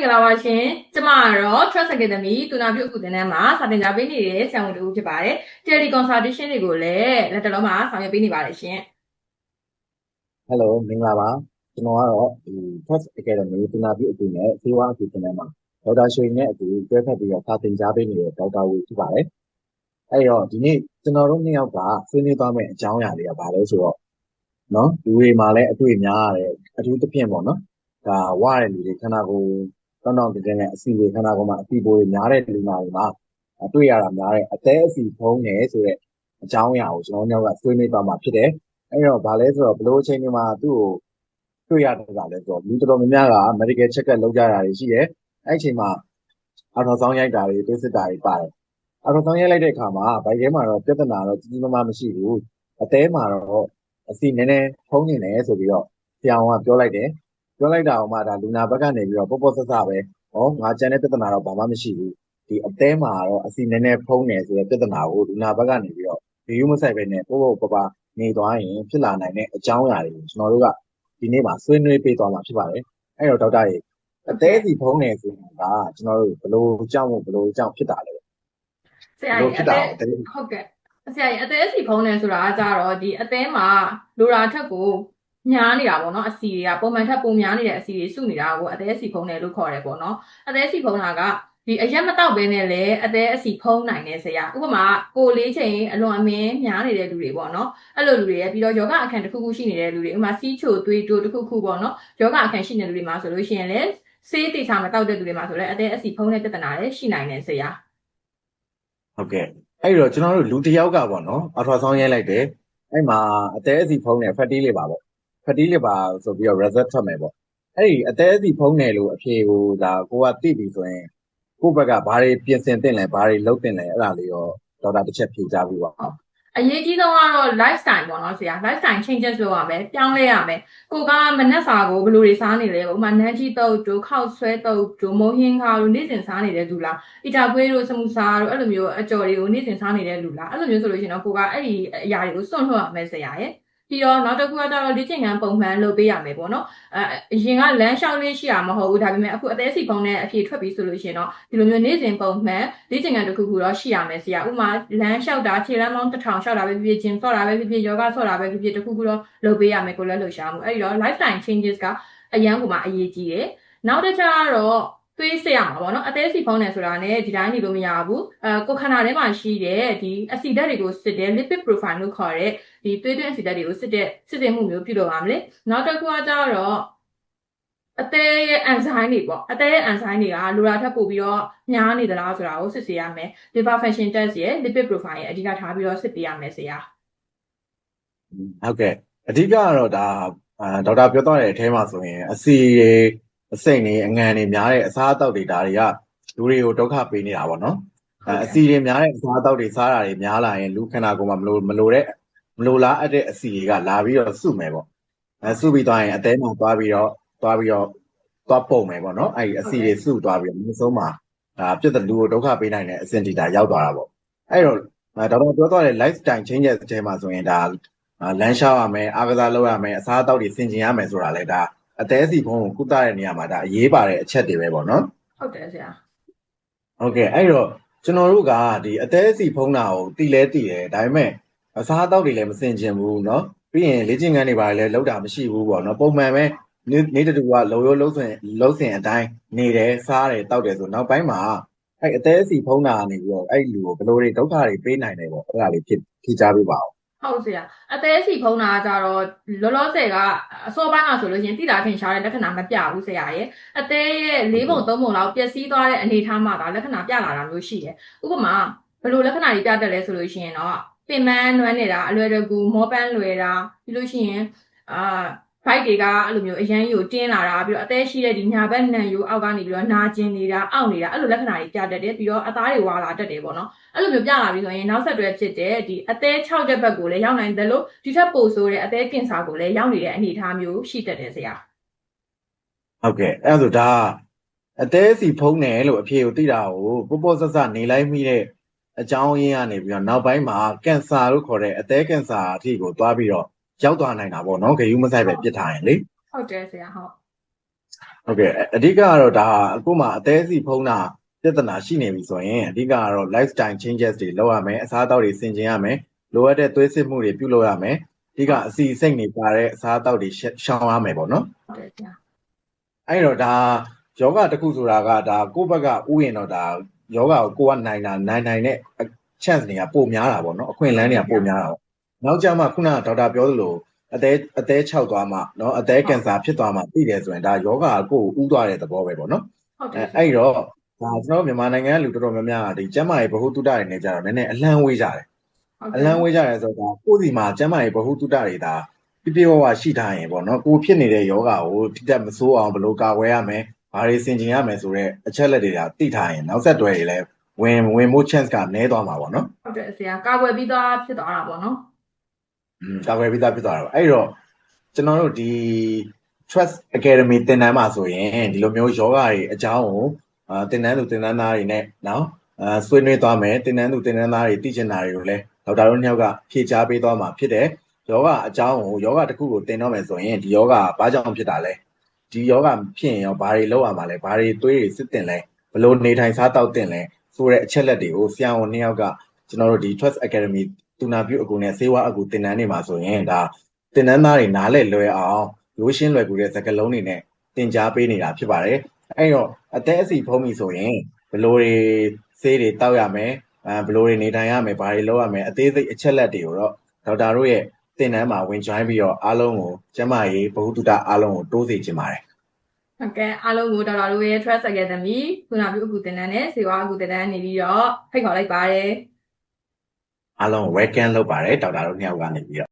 င်္ဂလာပါရှင်ကျမကတော့ Trust Academy တူနာပြုအကူသင်တန်းမှာစာသင်ကြားပေးနေတဲ့ဆရာဝန်တူဖြစ်ပါတယ် Tele Consultation တွေကိုလည်းလက်တလုံးမှာဆောင်ရွက်ပေးနေပါတယ်ရှင် Hello မင်္ဂလာပါကျွန်တော်ကတော့ဒီ Trust Academy တူနာပြုအကူနဲ့ဆေးဝါးအကူသင်တန်းမှာဒေါက်တာရွှေနဲ့အတူတွဲဖက်ပြီးတော့စာသင်ကြားပေးနေတဲ့ဒေါက်တာဝေဖြစ်ပါတယ်အဲ့တော့ဒီနေ့ကျွန်တော်တို့နှစ်ယောက်ကဆွေးနွေးသွားမယ့်အကြောင်းအရာတွေကဘာလဲဆိုတော့နော်လူတွေမှာလည်းအတွေ့များရတယ်အထူးသဖြင့်ပေါ့နော်ဒါဝရတဲ့လူတွေခန္ဓာကိုယ်တောင်းတောင်းတကယ်နဲ့အစီတွေခန္ဓာကိုယ်မှာအစီပိုတွေများတဲ့လူနာတွေမှာတွေ့ရတာများတဲ့အသေးအစီဖုံးနေဆိုတဲ့အကြောင်းအရာကိုကျွန်တော်တို့ကဆွေးနွေးသွားမှာဖြစ်တယ်အဲ့တော့ဗာလဲဆိုတော့ဘလို့အချိန်တွေမှာသူ့ကိုတွေ့ရတယ်ဆိုတာလဲဆိုတော့လူတော်တော်များများက medical check up လုပ်ကြတာတွေရှိတယ်အဲ့အချိန်မှာအော်ထော်ဆောင်းရိုက်တာတွေသွေးစစ်တာတွေပါတယ်အော်ထော်ဆောင်းရိုက်လိုက်တဲ့အခါမှာဗိုက်ထဲမှာတော့ပြဿနာတော့ကြီးကြီးမားမားမရှိဘူးအသေးမှာတော့အစီနည်းနည်းဖုံးနေတယ်ဆိုပြီးတော့ဆရာဝန်ကပြောလိုက်တယ်ပြောလိုက်တာအောင်မှဒါလူနာဘက်ကနေပြီးတော့ပေါ့ပေါ့ဆဆပဲဟောငါကြံတဲ့ပြဿနာတော့ဘာမှမရှိဘူးဒီအသေးမှာတော့အစီနည်းနည်းဖုံးနေဆိုတဲ့ပြဿနာကိုလူနာဘက်ကနေပြီးတော့ဒီယူမဆိုင်ပဲနဲ့ပေါ့ပေါ့ပါနေသွားရင်ဖြစ်လာနိုင်တဲ့အကြောင်းအရာတွေကိုကျွန်တော်တို့ကဒီနေ့မှာဆွေးနွေးပေးသွားမှာဖြစ်ပါတယ်အဲ့တော့ဒေါက်တာရေအသေးစီဖုံးနေဆိုတာကျွန်တော်တို့ဘလို့ကြောင့်ဖြစ်တာလဲဆရာကြီးဟုတ်ကဲ့ဆရာကြီးအသေးစီဖုံးနေဆိုတာကကြတော့ဒီအသေးမှာလိုရာထက်ကိုများနေတာပေါ့နော်အစီတွေကပုံမှန်ထက်ပိုများနေတဲ့အစီတွေစုနေတာကိုအသေးအစီဖုံးတယ်လို့ခေါ်တယ်ပေါ့နော်အသေးအစီဖုံးတာကဒီအရက်မတောက်ဘဲနဲ့လည်းအသေးအစီဖုံးနိုင်တယ်ဆရာဥပမာကိုလေးချိန်အလွန်အမင်းများနေတဲ့လူတွေပေါ့နော်အဲ့လိုလူတွေရဲ့ပြီးတော့ယောဂအခန်းတစ်ခုခုရှိနေတဲ့လူတွေဥပမာစီးချိုသွေးတိုးတစ်ခုခုပေါ့နော်ယောဂအခန်းရှိနေတဲ့လူတွေမှာဆိုလို့ရှိရင်လည်းဆေးတေချာမတောက်တဲ့လူတွေမှာဆိုလည်းအသေးအစီဖုံးတဲ့ပြဿနာလည်းရှိနိုင်တယ်ဆရာဟုတ်ကဲ့အဲ့တော့ကျွန်တော်တို့လူတစ်ယောက်ကပေါ့နော်အထွာဆောင်ရဲလိုက်တယ်အဲ့မှာအသေးအစီဖုံးတယ်ဖက်တီးလေးပါပေါ့ဖက်တီးလေးပါဆိုပြီးတော့ result ထွက်မယ်ပေါ့အဲ့ဒီအသေးအစီဖုံးတယ်လို့အဖြေကိုဒါကိုကသိပြီဆိုရင်ကိုယ့်ဘက်ကဘာတွေပြင်ဆင်သင့်လဲဘာတွေလုပ်သင့်လဲအဲ့ဒါလေးရောဒေါက်တာတစ်ချက်ဖြေကြားပြီးပါအရေးကြီးဆုံးကတော့ lifestyle ပေါ့နော်ဆရာ lifestyle changes လုပ်ရမယ်ပြောင်းလဲရမယ်ကိုကမနက်စာကိုဘယ်လိုတွေစားနေလဲဥပမာနန်းကြီးတုပ်တို့ခောက်ဆွဲတုပ်တို့မုံဟင်းခါတို့နေ့စဉ်စားနေတဲ့လူလားအီတာကွေးတို့စမူစာတို့အဲ့လိုမျိုးအကြော်တွေကိုနေ့စဉ်စားနေတဲ့လူလားအဲ့လိုမျိုးဆိုလို့ရှိရင်တော့ကိုကအဲ့ဒီအရာတွေကိုစွန့်လွှတ်ရမယ်ဆရာရဲ့ပြီးတော့နောက်တစ်ခုကကျတော့လေ့ကျင့်ခန်းပုံမှန်လုပ်ပေးရမယ်ပေါ့နော်အရင်ကလမ်းလျှောက်လေးရှိရမဟုတ်ဘူးဒါပေမဲ့အခုအသေးစီဖုံးတဲ့အဖြေထွက်ပြီးဆိုလို့ရှိရင်တော့ဒီလိုမျိုးနေ့စဉ်ပုံမှန်လေ့ကျင့်ခန်းတစ်ခုခုတော့ရှိရမယ်ဆရာဥပမာလမ်းလျှောက်တာခြေလမ်းပေါင်း1000လျှောက်တာပဲဖြစ်ဖြစ်ဂျင်ဆော့တာပဲဖြစ်ဖြစ်ယောဂဆော့တာပဲဖြစ်ဖြစ်တစ်ခုခုတော့လုပ်ပေးရမယ်ကိုလည်းလှုပ်ရှားမှုအဲ့ဒီတော့ lifestyle changes ကအရန်ကိုမှအရေးကြီးတယ်နောက်တစ်ချက်ကတော့သွေးစစ်ရမှာပေါ့နော်အသေးစီဖုံးတယ်ဆိုတာနဲ့ဒီတိုင်းနေလို့မရဘူးကိုခန္ဓာထဲမှာရှိတဲ့ဒီအဆီဓာတ်တွေကိုစစ်တဲ့ lipid profile လို့ခေါ်တဲ့ဒီသွေးတွင်းအဆီဓာတ်တွေကိုစစ်တဲ့မှုမျိုးပြုလုပ်ရမလဲနောက်တစ်ခုကကျတော့အသေးရဲ့ enzyme တွေပေါ့အသေးရဲ့ enzyme တွေကလိုရာထက်ပိုပြီးတော့များနေသလားဆိုတာကိုစစ်ဆေးရမယ် liver function test ရဲ့ lipid profile ရဲ့အဓိကထားပြီးတော့စစ်ပေးရမယ်ဆရာဟုတ်ကဲ့အဓိကကတော့ဒါဒေါက်တာပြောသွားတဲ့အထဲမှာဆိုရင်အစီရေအစိမ့်တွေအငံတွေများတဲ့အစားအသောက်တွေဒါတွေကလူတွေကိုဒုက္ခပေးနေတာပေါ့နော်အစီတွေများတဲ့အစားအသောက်တွေစားတာတွေများလာရင်လူခန္ဓာကိုယ်မှာမလိုလားအပ်တဲ့အစီတွေကလာပြီးတော့စုမယ်ပေါ့စုပြီးသွားရင်အသေးမှသွားပြီးတော့သွားပုံမယ်ပေါ့နော်အဲ့ဒီအစီတွေစုသွားပြီးတော့နောက်ဆုံးမှာဒါပြတ်တဲ့လူကိုဒုက္ခပေးနိုင်တဲ့အဆင့်တီတာရောက်သွားတာပေါ့အဲ့တော့ဒေါက်တာပြောသွားတဲ့ lifestyle changes အထဲမှာဆိုရင်ဒါလမ်းလျှောက်ရမယ်အားကစားလုပ်ရမယ်အစားအသောက်တွေဆင်ခြင်ရမယ်ဆိုတာလဲဒါအသေးစီဖုံးကိုကုသတဲ့နေရာမှာဒါအရေးပါတဲ့အချက်တွေပဲပေါ့နော်ဟုတ်တယ်ဆရာဟုတ်ကဲ့အဲ့တော့ကျွန်တော်တို့ကဒီအသေးစီဖုံးတာကိုတည်တယ်ဒါပေမဲ့အစားအသောက်တွေလည်းမဆင်ခြင်ဘူးเนาะပြီးရင်လေ့ကျင့်ခန်းတွေပါလည်းလောက်တာမရှိဘူးပေါ့နော်ပုံမှန်ပဲနေတူကလှုပ်ဆင်အတိုင်းနေတယ်စားတယ်တောက်တယ်ဆိုနောက်ပိုင်းမှာအဲ့အသေးစီဖုံးတာနေပြီးတော့အဲ့လူကိုဘယ်လိုတွေဒုက္ခတွေပေးနိုင်တယ်ပေါ့အဲ့ဒါလေးဖြေကြားပေးပါဦးဟုတ်ဆရာအသေးစီဖုံးတာကြတော့လောလောဆယ်ကအစောပိုင်းမှာဆိုလို့ရှိရင်တိတာထင်ရှားတဲ့လက္ခဏာမပြဘူးဆရာရဲ့အသေးရဲ့၄ပုံ၃ပုံလောက်ပျက်စီးသွားတဲ့အနေအထားမှာဒါလက္ခဏာပြလာတာမျိုးရှိတယ်ဥပမာဘယ်လိုလက္ခဏာတွေပြတတ်လဲဆိုလို့ရှိရင်တော့ပင်ပန်းနွမ်းနေတာအလွယ်တကူမောပန်းလွယ်တာပြီးလို့ရှိရင်ဘိုက်တွေကအဲ့လိုမျိုးအရန်ကြီးကိုတင်းလာတာပြီးတော့အသေးရှိတဲ့ဒီညာဘက်နံရိုးအောက်ကနေပြီးတော့နာကျင်နေတာအောက်နေတာအဲ့လိုလက္ခဏာတွေပြတတ်တယ်ပြီးတော့အသားတွေဝါလာတတ်တယ်ပေါ့နော်အဲ့လိုမျိုးပြလာပြီဆိုရင်နောက်ဆက်တွဲဖြစ်တဲ့ဒီအသေး6ချက်ဘက်ကိုလည်းရောက်နိုင်တယ်လို့ဒီထက်ပိုဆိုတဲ့အသေးကင်ဆာကိုလည်းရောက်နေတဲ့အနေအထားမျိုးရှိတတ်တယ်ဆရာဟုတ်ကဲ့အဲ့ဒါဆိုဒါအသေးစီဖုံးတယ်လို့အဖြေကိုသိတာကိုပေါ့ဆဆနေလိုက်မိတဲ့အကြောင်းရင်းကနေပြီးတော့နောက်ပိုင်းမှာကင်ဆာလို့ခေါ်တဲ့အသေးကင်ဆာအထိကိုသွားပြီးတော့ရောက်သွားနိုင်တာပေါ့နော်ဂရုမစိုက်ပဲပြစ်ထားရင်လေဟုတ်တယ်ဆရာဟုတ် ဟုတ်ကဲ့အဓိကကတော့ဒါအခုမှအသေးစီဖုံးတာပြဿနာရှိနေပြီဆိုရင်အဓိကကတော့ lifestyle changes တွေလုပ်ရမယ်အစားအသောက်တွေဆင်ခြင်ရမယ်လိုအပ်တဲ့သွေးစစ်မှုတွေပြုလုပ်ရမယ်အဓိကအစီအစိတ်တွေပါတဲ့အစားအသောက်တွေရှောင်ရမယ်ပေါ့နော် ဟုတ်တယ်ဗျာ အဲ့တော့ဒါယောဂတစ်ခုဆိုတာကဒါကိုယ့်ဘက်ကဥယျာဉ်တော့ဒါယောဂကိုကိုကနိုင်တဲ့ chance တွေကပိုများတာပေါ့နော်အခွင့်အလမ်းတွေကပိုများတာပေါ့နောက်ကျမှခုနကဒေါက်တာပြောသလိုအသေးခြောက်သွားမှเนาะအသေးကင်ဆာဖြစ်သွားမှသိတယ်ဆိုရင်ဒါယောဂကိုကိုဥသွားတဲ့သဘောပဲပေါ့နော် ဟုတ်တယ် အဲ့တော့ဒါကျွန်တော်မြန်မာနိုင်ငံကလူတော်တော်များများကဒီကျန်းမာရေးဗဟုသုတတွေနဲ့ကြတော့နည်းနည်းအလန့်ဝေးကြတယ်အလန့်ဝေးကြတယ်ဆိုတော့ကိုယ့်စီမှာကျန်းမာရေးဗဟုသုတတွေဒါပြပြဝဝရှိထားရင်ပေါ့နော်ကိုဖြစ်နေတဲ့ယောဂကိုတိတက်မဆိုးအောင်ဘယ်လိုကာကွယ်ရမလဲဘာတွေဆင်ခြင်ရမယ်ဆိုတော့အချက်လက်တွေကသိထားရင်နောက်ဆက်တွဲတွေလည်းဝင်ဖို့ chance ကနည်းသွားမှာပေါ့နော် ဟုတ်တယ်ဆရာကာကွယ်ပြီးသားဖြစ်သွားတာပေါ့နော် ကာကွယ်ပြီးသားဖြစ်သွားတာပေါ့အဲ့တော့ကျွန်တော်တို့ဒီ Trust Academy သင်တန်းမှာဆိုရင်ဒီလိုမျိုးယောဂတွေအကြောင်းကိုသင်တန်းသူသင်တန်းသားတွေနဲ့နော်ဆွေးနွေးသွားမယ်သင်တန်းသူသင်တန်းသားတွေသိချင်တာတွေကိုလည်းဒေါက်တာတို့နှစ်ယောက်ကဖြေကြားပေးသွားမှာဖြစ်တယ်ယောဂအကြောင်းကိုယောဂတစ်ခုကိုသင်တော့မယ်ဆိုရင်ဒီယောဂဘာကြောင့်ဖြစ်တာလဲဒီယောဂဖြစ်ရင်ရောဘာတွေလုပ်ရမှာလဲဘာတွေသွေးတွေစစ်တင်လဲဘယ်လိုနေထိုင်စားတောက်တင်လဲဆိုတဲ့အချက်လက်တွေကိုဆရာဝန်နှစ်ယောက်ကကျွန်တော်တို့ဒီ Trust Academy တူနာပြုအကူနဲ့ဆေးဝါးအကူသင်တန်းတွေမှာဆိုရင်ဒါသင်တန်းသားတွေနားလည်လွယ်အောင်ရိုးရှင်းလွယ်ကူတဲ့စကားလုံးတွေနဲ့သင်ကြားပေးနေတာဖြစ်ပါတယ်အဲ့တော့အသက်အစီဖုံးပြီဆိုရင်ဘယ်လိုတွေဆေးတွေတောက်ရမယ်ဘယ်လိုတွေနေထိုင်ရမယ်ဘာတွေလုပ်ရမယ်အသေးစိတ်အချက်လက်တွေကိုတော့ဒေါက်တာတို့ရဲ့သင်တန်းမှာဝင် join ပြီးတော့အားလုံးကိုကျန်းမာရေးဗဟုသုတအားလုံးကိုတိုးစေချင်ပါတယ် ဟုတ်ကဲ့အားလုံးကိုဒေါက်တာတို့ရဲ့ Trust Academy ခုနပြုအကူသင်တန်းနဲ့ဇေဝအကူသင်တန်းနေပြီးတော့ဖိတ်ခေါ်လိုက်ပါတယ် အားလုံး welcome လုပ်ပါတယ်ဒေါက်တာတို့နှစ်ယောက်ကနေပြီးတော့